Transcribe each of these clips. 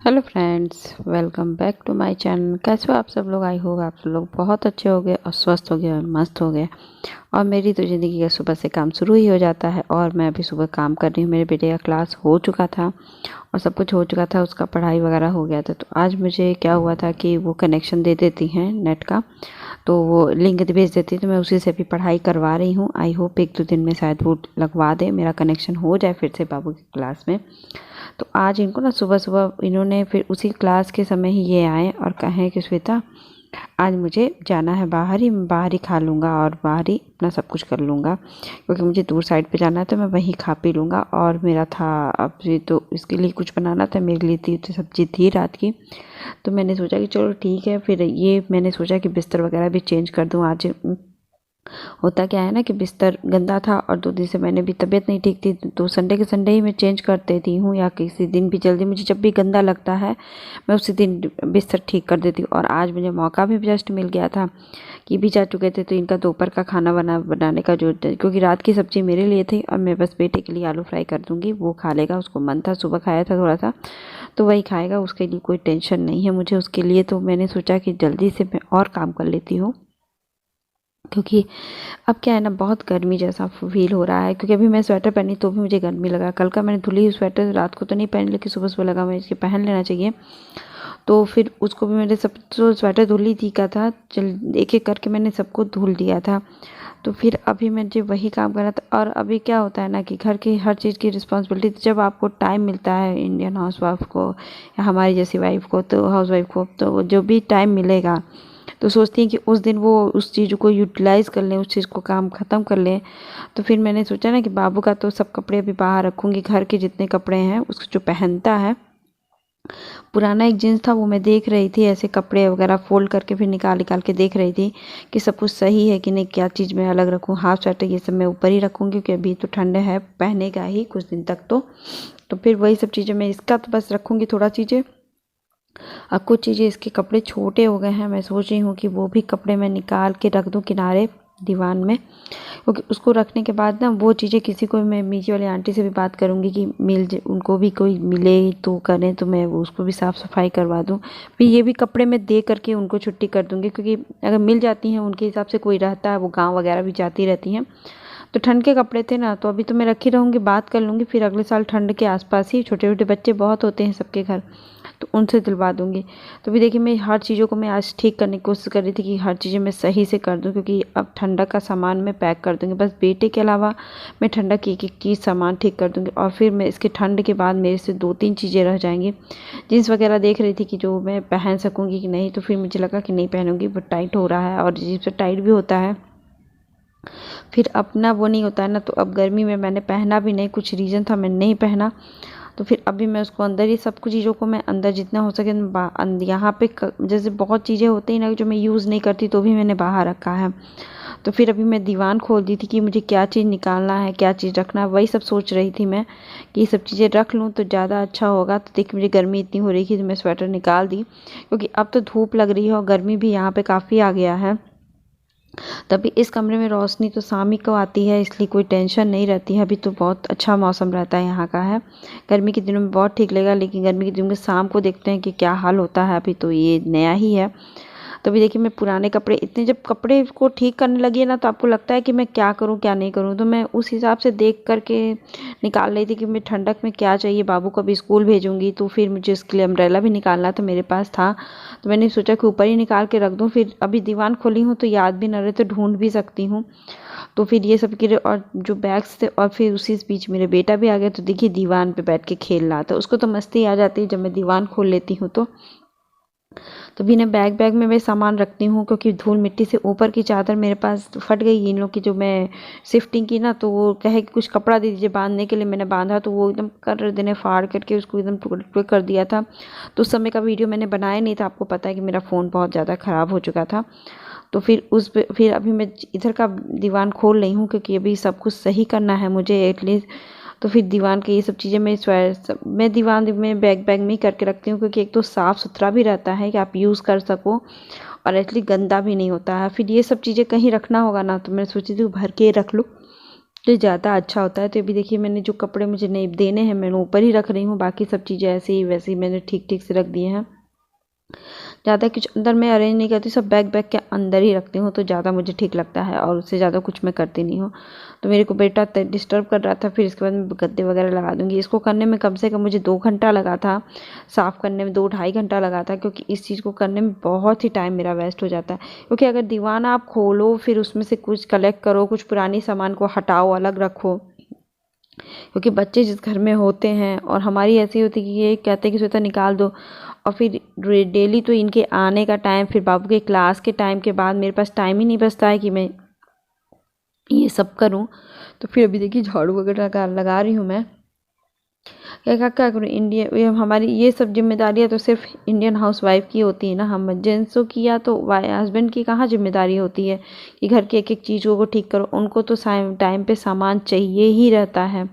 Hello friends, welcome back to my channel. कैसे हो आप सब लोग? आई होप आप लोग बहुत अच्छे हो गए और स्वस्थ हो गए और मस्त हो गए। और मेरी तो ज़िंदगी का सुबह से काम शुरू ही हो जाता है और मैं अभी सुबह काम कर रही हूँ। मेरे बेटे का क्लास हो चुका था और सब कुछ हो चुका था, उसका पढ़ाई वगैरह हो गया था। तो आज मुझे क्या हुआ था कि वो कनेक्शन दे देती हैं नेट का, तो वो लिंक भेज देती, तो मैं उसी से अभी पढ़ाई करवा रही हूँ। आई होप 1-2 दिन में शायद वो लगवा दे, मेरा कनेक्शन हो जाए फिर से बाबू की क्लास में। तो आज इनको ना सुबह सुबह इन्होंने फिर उसी क्लास के समय ही ये आए और कहें कि श्वेता आज मुझे जाना है बाहर ही खा लूँगा और बाहर ही अपना सब कुछ कर लूँगा, क्योंकि मुझे दूर साइड पे जाना है तो मैं वहीं खा पी लूँगा। और मेरा था अभी तो इसके लिए कुछ बनाना था, मेरे लिए थी तो सब्जी थी रात की। तो मैंने सोचा कि चलो ठीक है, फिर ये मैंने सोचा कि बिस्तर वगैरह भी चेंज कर दूँ आज। होता क्या है ना कि बिस्तर गंदा था और 2 दिन से मैंने भी तबीयत नहीं ठीक थी, तो संडे के संडे ही मैं चेंज कर देती हूँ या किसी दिन भी जल्दी, मुझे जब भी गंदा लगता है मैं उसी दिन बिस्तर ठीक कर देती हूँ। और आज मुझे मौका भी जस्ट मिल गया था कि भी जा चुके थे, तो इनका दोपहर का खाना बनाने का जो, क्योंकि रात की सब्ज़ी मेरे लिए थी और मैं बस बेटे के लिए आलू फ्राई कर दूँगी, वो खा लेगा। उसको मन था, सुबह खाया था थोड़ा सा, तो वही खाएगा, उसके लिए कोई टेंशन नहीं है मुझे उसके लिए। तो मैंने सोचा कि जल्दी से मैं और काम कर लेती हूँ, क्योंकि अब क्या है ना, बहुत गर्मी जैसा फील हो रहा है। क्योंकि अभी मैं स्वेटर पहनी तो भी मुझे गर्मी लगा। कल का मैंने धुली हुई स्वेटर रात को तो नहीं पहनी, लेकिन सुबह सुबह लगा मैं इसके पहन लेना चाहिए, तो फिर उसको भी मैंने सब जो स्वेटर धुली थी का था, चल एक एक करके मैंने सबको धुल दिया था। तो फिर अभी मुझे वही काम करना था। और अभी क्या होता है ना कि घर की हर चीज़ की रिस्पॉन्सिबिलिटी, जब आपको टाइम मिलता है इंडियन हाउस वाइफ को या हमारी जैसी वाइफ को, तो हाउस वाइफ को तो जो भी टाइम मिलेगा तो सोचती हैं कि उस दिन वो उस चीज़ को यूटिलाइज़ कर लें, उस चीज़ को काम ख़त्म कर लें। तो फिर मैंने सोचा ना कि बाबू का तो सब कपड़े अभी बाहर रखूँगी, घर के जितने कपड़े हैं उसको जो पहनता है। पुराना एक जीन्स था वो मैं देख रही थी, ऐसे कपड़े वगैरह फ़ोल्ड करके फिर निकाल निकाल के देख रही थी कि सब कुछ सही है कि नहीं, क्या चीज़ मैं अलग रखूँ। हाफ स्वेटर ये सब मैं ऊपर ही रखूँगी क्योंकि अभी तो ठंड है, पहनेगा ही कुछ दिन तक। तो फिर वही सब चीज़ें मैं इसका तो बस रखूँगी थोड़ा चीज़ें। अब कुछ चीज़ें इसके कपड़े छोटे हो गए हैं, मैं सोच रही हूँ कि वो भी कपड़े मैं निकाल के रख दूँ किनारे दीवान में, क्योंकि उसको रखने के बाद ना वो चीज़ें किसी को, मैं नीचे वाली आंटी से भी बात करूँगी कि उनको भी कोई मिले तो करें, तो मैं वो उसको भी साफ़ सफाई करवा दूँ। फिर ये भी कपड़े मैं दे करके उनको छुट्टी कर दूँगी, क्योंकि अगर मिल जाती हैं उनके हिसाब से कोई रहता है, वो गाँव वगैरह भी जाती रहती हैं। तो ठंड के कपड़े थे ना, तो अभी तो मैं रखी रहूँगी, बात कर लूँगी, फिर अगले साल ठंड के आसपास ही, छोटे छोटे बच्चे बहुत होते हैं सबके घर, तो उनसे दिलवा दूँगी। तो भी देखिए, मैं हर चीज़ों को मैं आज ठीक करने की कोशिश कर रही थी कि हर चीज़ें मैं सही से कर दूँ, क्योंकि अब ठंडक का सामान मैं पैक कर दूँगी। बस बेटे के अलावा मैं ठंडक की एक-एक चीज़ सामान ठीक कर दूँगी। और फिर मैं इसके ठंड के बाद मेरे से 2-3 चीज़ें रह जाएँगी। जीन्स वगैरह देख रही थी कि जो मैं पहन सकूँगी कि नहीं, तो फिर मुझे लगा कि नहीं पहनूँगी, वो टाइट हो रहा है और अजीब सा टाइट भी होता है। फिर अपना वो नहीं होता है ना, तो अब गर्मी में मैंने पहना भी नहीं, कुछ रीज़न था मैंने नहीं पहना। तो फिर अभी मैं उसको अंदर ही, सब कुछ चीज़ों को मैं अंदर जितना हो सके यहाँ पे जैसे बहुत चीज़ें होती हैं ना जो मैं यूज़ नहीं करती तो भी मैंने बाहर रखा है। तो फिर अभी मैं दीवान खोल दी थी कि मुझे क्या चीज़ निकालना है, क्या चीज़ रखना है, वही सब सोच रही थी मैं कि ये सब चीज़ें रख लूँ तो ज़्यादा अच्छा होगा। तो देखिए, मुझे गर्मी इतनी हो रही थी तो मैं स्वेटर निकाल दी, क्योंकि अब तो धूप लग रही है और गर्मी भी यहाँ पे काफ़ी आ गया है। तभी इस कमरे में रोशनी तो शाम ही को आती है, इसलिए कोई टेंशन नहीं रहती है। अभी तो बहुत अच्छा मौसम रहता है यहाँ का है। गर्मी के दिनों में बहुत ठीक लगेगा, लेकिन गर्मी के दिनों में शाम को देखते हैं कि क्या हाल होता है। अभी तो ये नया ही है। तो अभी देखिए, मैं पुराने कपड़े इतने, जब कपड़े को ठीक करने लगी है ना, तो आपको लगता है कि मैं क्या करूँ क्या नहीं करूँ। तो मैं उस हिसाब से देख करके निकाल रही थी कि मैं ठंडक में क्या चाहिए। बाबू को अभी स्कूल भेजूँगी तो फिर मुझे इसके लिए अम्ब्रेला भी निकालना तो मेरे पास था, तो मैंने सोचा कि ऊपर ही निकाल के रख दूँ। फिर अभी दीवान खोली हूँ तो याद भी न रहे तो ढूंढ भी सकती हूँ। तो फिर ये सब के और जो बैग्स थे, और फिर उसी बीच मेरे बेटा भी आ गया। तो देखिए, दीवान पे बैठ के खेल रहा था, उसको तो मस्ती आ जाती है जब मैं दीवान खोल लेती हूँ। तो बिना बैग बैग में मैं सामान रखती हूँ, क्योंकि धूल मिट्टी से ऊपर की चादर मेरे पास फट गई इन लोग की, जो मैं शिफ्टिंग की ना, तो वो कहे कि कुछ कपड़ा दे दीजिए बांधने के लिए। मैंने बांधा तो वो एकदम कर देने, फाड़ करके उसको एकदम टुकड़े टुकड़े कर दिया था। तो उस समय का वीडियो मैंने बनाया नहीं था, आपको पता है कि मेरा फ़ोन बहुत ज़्यादा ख़राब हो चुका था। तो फिर फिर अभी मैं इधर का दीवान खोल रही हूँ, क्योंकि अभी सब कुछ सही करना है मुझे एटलीस्ट। तो फिर दीवान की ये सब चीज़ें मैं दीवान में बैग बैग में ही करके रखती हूँ, क्योंकि एक तो साफ़ सुथरा भी रहता है कि आप यूज़ कर सको, और एटलीस्ट गंदा भी नहीं होता है। फिर ये सब चीज़ें कहीं रखना होगा ना, तो मैं सोची थी भर के रख लूँ। तो ज़्यादा अच्छा होता है। तो अभी देखिए मैंने जो कपड़े मुझे नहीं देने हैं मैंने ऊपर ही रख रही हूँ, बाकी सब चीज़ें ऐसे ही वैसे ही मैंने ठीक ठीक से रख दिए हैं। ज़्यादा कुछ अंदर मैं अरेंज नहीं करती, सब बैग बैग के अंदर ही रखती हूँ, तो ज़्यादा मुझे ठीक लगता है और उससे ज़्यादा कुछ मैं करती नहीं हूँ। तो मेरे को बेटा डिस्टर्ब कर रहा था, फिर इसके बाद मैं गद्दे वगैरह लगा दूँगी। इसको करने में कम से कम मुझे 2 घंटा लगा था, साफ़ करने में 2 ढाई घंटा लगा था, क्योंकि इस चीज़ को करने में बहुत ही टाइम मेरा वेस्ट हो जाता है। क्योंकि अगर दीवान आप खोलो फिर उसमें से कुछ कलेक्ट करो, कुछ पुरानी सामान को हटाओ अलग रखो, क्योंकि बच्चे जिस घर में होते हैं और हमारी ऐसी होती है कि ये कहते हैं कि स्वेता निकाल दो, और फिर डेली तो इनके आने का टाइम, फिर बाबू के क्लास के टाइम के बाद मेरे पास टाइम ही नहीं बचता है कि मैं ये सब करूं। तो फिर अभी देखिए झाड़ू वगैरह लगा रही हूँ मैं। क्या करूँ, इंडिया ये हमारी ये सब जिम्मेदारियाँ तो सिर्फ इंडियन हाउसवाइफ की होती है ना, हम जेंट्सों की या तो हस्बैंड की कहाँ जिम्मेदारी होती है कि घर की एक एक चीज़ों को ठीक करो। उनको तो टाइम पे सामान चाहिए ही रहता है,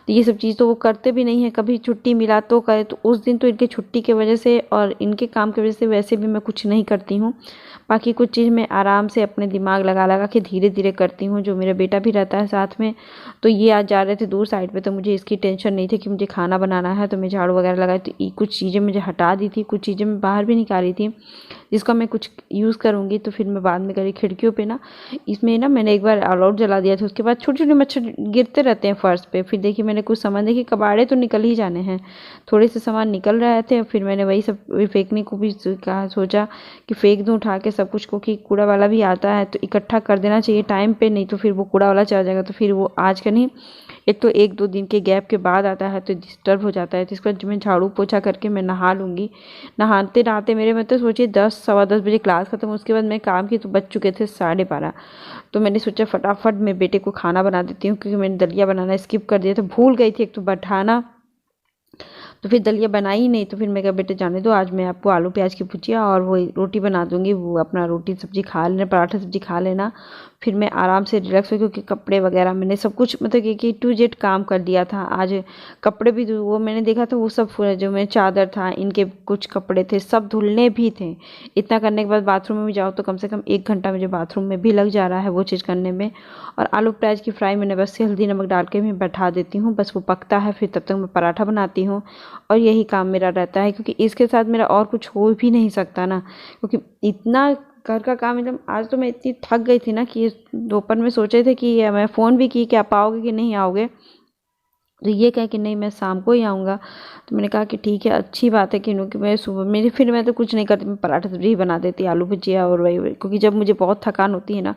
तो ये सब चीज़ तो वो करते भी नहीं है। कभी छुट्टी मिला तो करे, तो उस दिन तो इनके छुट्टी की वजह से और इनके काम की वजह से वैसे भी मैं कुछ नहीं करती हूँ। बाकी कुछ चीज़ मैं आराम से अपने दिमाग लगा लगा के धीरे धीरे करती हूँ। जो मेरा बेटा भी रहता है साथ में, तो ये आज जा रहे थे दूर साइड पे, तो मुझे इसकी टेंशन नहीं थी कि मुझे खाना बनाना है, तो मैं झाड़ू वगैरह लगाई। तो कुछ चीज़ें मुझे हटा दी थी, कुछ चीज़ें मैं बाहर भी निकाली थी जिसका मैं कुछ यूज़ करूँगी, तो फिर मैं बाद में करी। खिड़कियों पे ना, इसमें ना मैंने एक बार ऑल आउट जला दिया था, उसके बाद छोटे छोटे मच्छर गिरते रहते हैं फर्श पे। फिर देखिए मैंने कुछ सामान, देखिए कबाड़े तो निकल ही जाने हैं, थोड़े से सामान निकल रहे थे, फिर मैंने वही सब फेंकने को भी कहा, सोचा कि फेंक दूँ उठा के सब कुछ को, कि कूड़ा वाला भी आता है तो इकट्ठा कर देना चाहिए टाइम पे, नहीं तो फिर वो कूड़ा वाला चला जाएगा, तो फिर वो आज का नहीं, एक तो 1-2 दिन के गैप के बाद आता है तो डिस्टर्ब हो जाता है। तो इसके बाद मैं झाड़ू पोछा करके मैं नहा लूँगी। नहाते नहाते मेरे मतलब सोचिए 10 सवा 10 बजे क्लास खत्म, उसके बाद मैं काम की तो बज चुके थे 12:30। तो मैंने सोचा फटाफट मैं बेटे को खाना बना देती हूँ, क्योंकि मैंने दलिया बनाना स्किप कर दिया था, भूल गई थी एक तो बैठाना, तो फिर दलिया बनाई ही नहीं। तो फिर मैं कहा बेटे जाने दो, आज मैं आपको आलू प्याज की भुजिया और वो रोटी बना दूंगी, वो अपना रोटी सब्जी खा लेना, पराठा सब्जी खा लेना, फिर मैं आराम से रिलैक्स हो, क्योंकि कपड़े वगैरह मैंने सब कुछ मतलब कि टू जेड काम कर दिया था आज। कपड़े भी वो मैंने देखा था, वो सब जो मैं चादर था, इनके कुछ कपड़े थे, सब धुलने भी थे। इतना करने के बाद बाथरूम में भी जाओ तो कम से कम 1 घंटा मुझे बाथरूम में भी लग जा रहा है वो चीज़ करने में। और आलू प्याज की फ्राई मैंने बस हल्दी नमक डाल के मैं बैठा देती हूँ, बस वो पकता है, फिर तब तक मैं पराठा बनाती हूँ, और यही काम मेरा रहता है। क्योंकि इसके साथ मेरा और कुछ हो भी नहीं सकता ना, क्योंकि इतना घर का काम एकदम, आज तो मैं इतनी थक गई थी ना कि दोपहर में सोचे थे कि मैं फ़ोन भी की कि आप आओगे कि नहीं आओगे, तो ये कहे कि नहीं मैं शाम को ही आऊँगा। तो मैंने कहा कि ठीक है, अच्छी बात है, क्योंकि मैं सुबह मेरी फिर मैं तो कुछ नहीं करती, मैं पराठा सब्जी ही बना देती, आलू भुजिया और वही, क्योंकि जब मुझे बहुत थकान होती है ना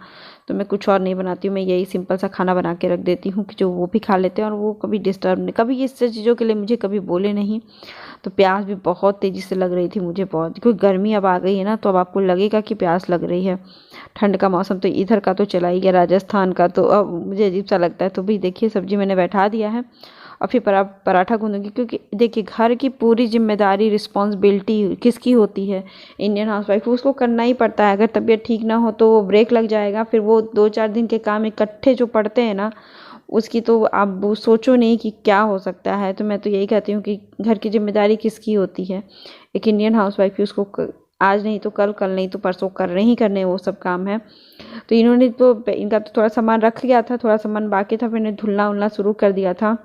तो मैं कुछ और नहीं बनाती हूँ, मैं यही सिंपल सा खाना बना के रख देती हूँ कि जो वो भी खा लेते हैं और वो कभी डिस्टर्ब नहीं, कभी इस चीज़ों के लिए मुझे कभी बोले नहीं। तो प्यास भी बहुत तेज़ी से लग रही थी मुझे, बहुत, क्योंकि गर्मी अब आ गई है ना, तो अब आपको लगेगा कि प्यास लग रही है। ठंड का मौसम तो इधर का तो चला ही गया, राजस्थान का तो अब मुझे अजीब सा लगता है। तो भी देखिए सब्जी मैंने बैठा दिया है, और फिर पराठा गूंदूंगी, क्योंकि देखिए घर की पूरी जिम्मेदारी रिस्पॉन्सिबिलिटी किसकी होती है, इंडियन हाउसवाइफ को, उसको करना ही पड़ता है। अगर तबीयत ठीक ना हो तो वो ब्रेक लग जाएगा, फिर वो 2-4 दिन के काम इकट्ठे जो पड़ते हैं ना, उसकी तो आप वो सोचो नहीं कि क्या हो सकता है। तो मैं तो यही कहती हूँ कि घर की जिम्मेदारी किसकी होती है, एक इंडियन हाउसवाइफ की, उसको आज नहीं तो कल, कल नहीं तो परसों करने ही करने वो सब काम है। तो इन्होंने तो इनका तो थोड़ा सामान रख लिया था, थोड़ा सामान बाकी था, मैंने धुलना उलना शुरू कर दिया था,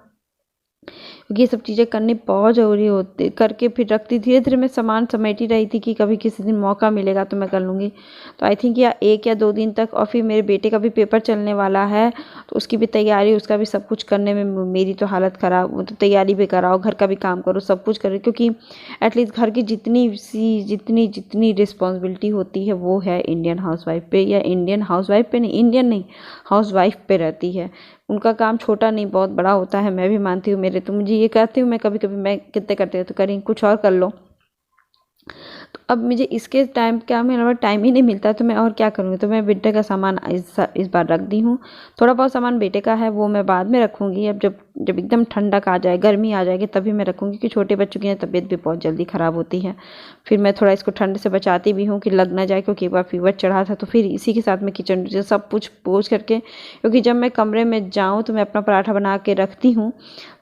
क्योंकि ये सब चीज़ें करनी बहुत ज़रूरी होती, करके फिर रखती, धीरे धीरे मैं सामान समेट ही रही थी कि कभी किसी दिन मौका मिलेगा तो मैं कर लूँगी। तो आई थिंक या 1 या 2 दिन तक, और फिर मेरे बेटे का भी पेपर चलने वाला है, तो उसकी भी तैयारी, उसका भी सब कुछ करने में मेरी तो हालत ख़राब, तो तैयारी भी कराओ, घर का भी काम करो, सब कुछ करो, क्योंकि एटलीस्ट घर की जितनी रिस्पॉन्सिबिलिटी होती है वो है इंडियन हाउसवाइफ पे, या इंडियन हाउसवाइफ पे नहीं, इंडियन नहीं, हाउसवाइफ पे रहती है। उनका काम छोटा नहीं बहुत बड़ा होता है, मैं भी मानती हूँ। मेरे तो मुझे ये कहती हूँ मैं कभी कभी, मैं कितने करते हो तो करें, कुछ और कर लो। तो अब मुझे इसके टाइम क्या, मेरा टाइम ही नहीं मिलता, तो मैं और क्या करूँगी। तो मैं बेटे का सामान इस बार रख दी हूँ, थोड़ा बहुत सामान बेटे का है वो मैं बाद में रखूँगी। अब जब एकदम ठंडक आ जाए, गर्मी आ जाएगी, तभी मैं रखूँगी, क्योंकि छोटे बच्चों की तबीयत भी बहुत जल्दी ख़राब होती है। फिर मैं थोड़ा इसको ठंड से बचाती भी हूँ कि लग ना जाए, क्योंकि एक बार फीवर चढ़ा था, तो फिर इसी के साथ मैं किचन सब कुछ पोंछ करके, क्योंकि जब मैं कमरे में जाऊँ तो मैं अपना पराठा बना के रखती हूँ,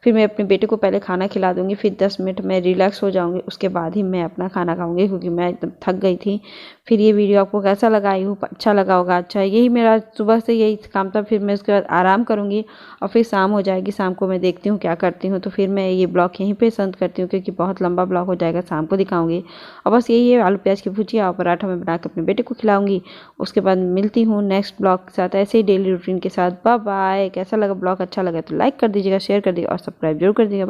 फिर मैं अपने बेटे को पहले खाना खिला दूँगी, फिर 10 मिनट में रिलैक्स हो जाऊँगी, उसके बाद ही मैं अपना खाना खाऊँगी, क्योंकि क्योंकि मैं एकदम थक गई थी। फिर ये वीडियो आपको कैसा लगा, आई होप अच्छा लगा होगा। अच्छा, यही मेरा सुबह से यही काम था। फिर मैं उसके बाद आराम करूँगी और फिर शाम हो जाएगी। शाम को मैं देखती हूँ क्या करती हूँ, तो फिर मैं ये ब्लॉग यहीं पे संत करती हूँ क्योंकि बहुत लंबा ब्लॉग हो जाएगा। शाम को दिखाऊंगी। और बस यही है, आलू प्याज की भुजिया और पराठा मैं बना के अपने बेटे को खिलाऊंगी। उसके बाद मिलती हूँ नेक्स्ट ब्लॉग के साथ, ऐसे ही डेली रूटीन के साथ। Bye bye. कैसा लगा ब्लॉग, अच्छा लगा तो लाइक कर दीजिएगा, शेयर कर दीजिएगा और सब्सक्राइब जरूर कर दीजिएगा।